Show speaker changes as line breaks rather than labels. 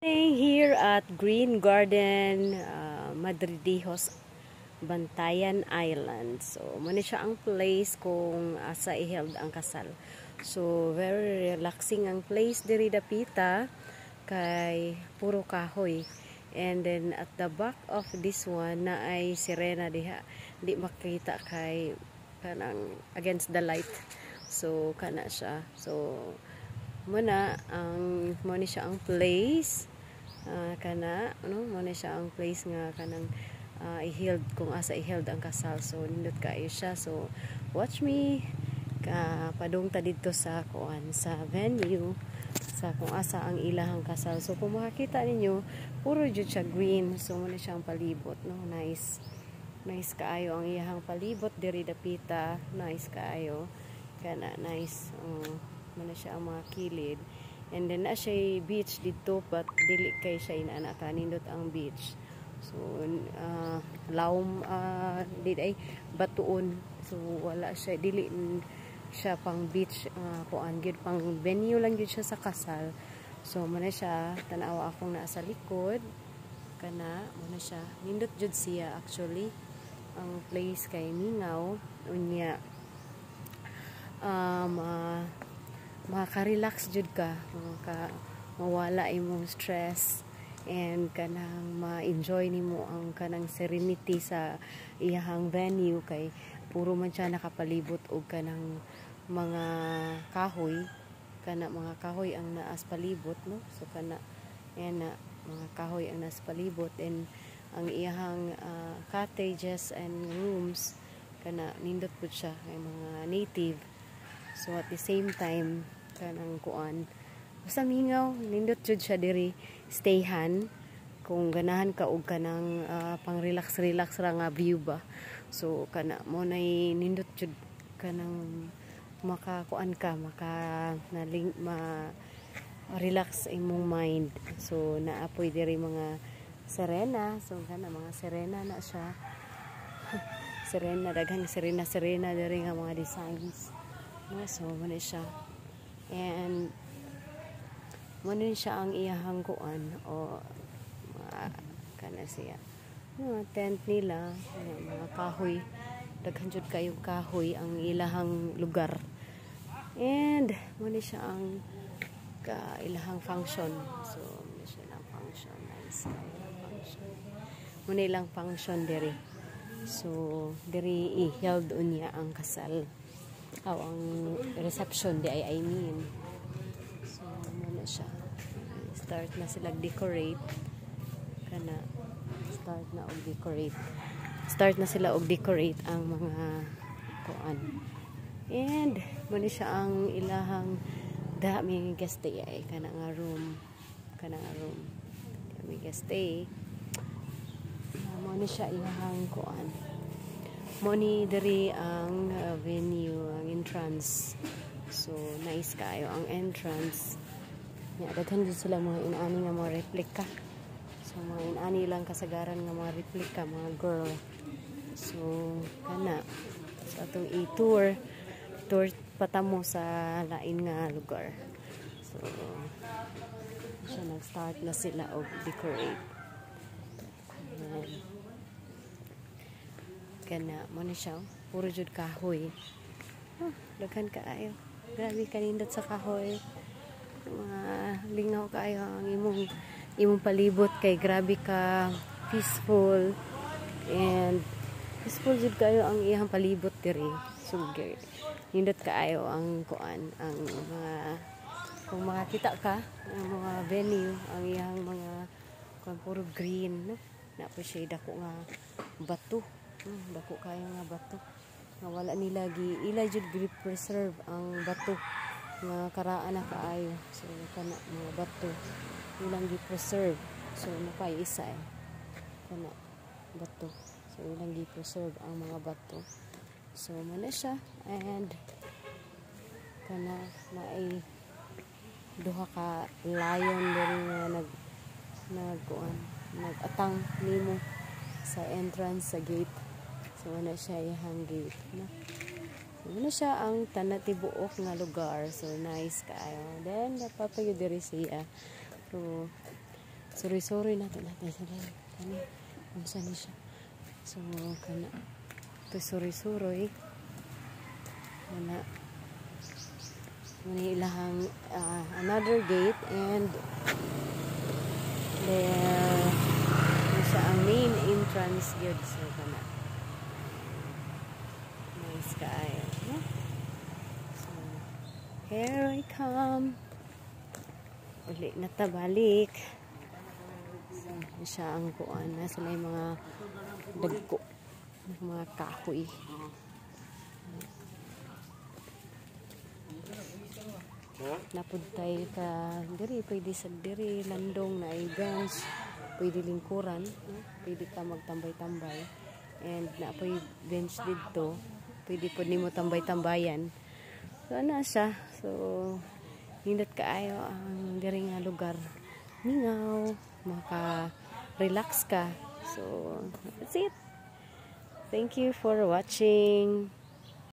Here at Green Garden, Madridijos, Bantayan Island. So, muna siya ang place kung asa i-held ang kasal. So, very relaxing ang place diri dapita kay puro kahoy. And then at the back of this one na ay sirena diha. Di makita kay kanang against the light. So, kana siya. So, muna siya ang place muna siya ang place nga kanang i-held kung asa i-held ang kasal. So nindot kaayo siya. So watch me padung ta didto sa kuan sa venue sa kung asa ang ilahang kasal. So kung makakita ninyo puro jud siya green. So muna siya ang palibot, no? Nice kaayo ang iyahang palibot diri dapita. Nice kaayo kana nice. Muna siya ang mga kilid. And then na siya beach dito, but dili kay siya inaana kanindot ang beach. So lawom dili ay batuon. So wala siya, dili siya pang beach kuan gyud, pang venue lang gyud siya sa kasal. So muna siya tan-awa akong naa sa likod kana muna siya nindot jud siya actually ang place kay mingaw unya. Maka-relax jud ka, mawala imong stress and kanang ma-enjoy nimo ang kanang serenity sa iyahang venue kay puro man siya nakapalibot og kanang mga kahoy, mga kahoy ang naas palibot, no? So kana yan na mga kahoy ang naas palibot, and ang iyahang cottages and rooms kana nindot pud siya kay mga native. So at the same time kanang kuan basta mingaw nindot jud siya diri stayhan kung ganahan ka og kanang pang relax ra nga view ba. So kana mo nay nindot jud kanang makakuan ka relax imong mind. So naapoy diri mga serena. So kana mga serena na siya. Serena, daghang serena diri nga mga designs. So muna siya, and muna siya ang iyahang kuan o kana siya mga tent nila, mga kahoy, daghan jud kayong kahoy ang ilahang lugar, and muna siya ang ilahang function. So muna siya lang function, nice function, muna ilang function diri. So diri i-held unya ang kasal. Ang reception I mean. So muna siya, start na sila decorate kana start na sila og decorate ang mga kuan, and muna siya ang ilahang dami guest stay ay kana nga room dami guest stay. Muna siya ilahang kuan. Moni diri ang venue, ang entrance. So nice kaayo ang entrance. Daghan din sila mga inaani nga mga replika. So mga inaani lang kasagaran nga mga replika, mga girl. So kana sa atong i-tour patamo sa lain nga lugar. So siya nag-start na sila og decorate. Kana mo na siya puro jud kahoy. Daghan kaayo, grabe kanindot sa kahoy. Lingaw kaayo ang imong palibot kay grabe ka peaceful, and peaceful jud kayo ang iyang palibot diri. So nindot kaayo ang kuan, ang mga kung makakita ka ang mga venue, ang iyang mga kuan puro green, no? Na po siya dako nga bato. Dako kayo nga bato nga wala nila ila jud preserve ang bato nga karaan na kaayo. So kana mga bato ilang gi-preserve. So napay isa kana bato, so ilang gi-preserve ang mga bato. So muna siya, and kana naay duha ka lion diri nga nag-atang nimo sa entrance sa gate. So wala siya ihang gate, no? So wala siya ang tanatibuok nga lugar. So nice kaayo. Then napapayod diri siya. So Suri-suri natin sila. Kani, unsa ni siya. So, kana. Ito suri-suri. Kana. Muna ilahang another gate and there isa ang main entrance yun. So, kana. Nice kaayo. No? So, here I come. Uli na tabalik. So, siya ang kuan. Sila yung mga dagko. Mga kahoy. Napuntay ka diri, pwede sa diri, landong na ay guns. Pwede lingkuran. Pwede ka magtambay-tambay. And napoy bench dito. Pwede po nimo tambay-tambayan. So, ano siya? So, hindot kaayo ang diri nga lugar. Mingaw, maka-relax ka. So, that's it. Thank you for watching.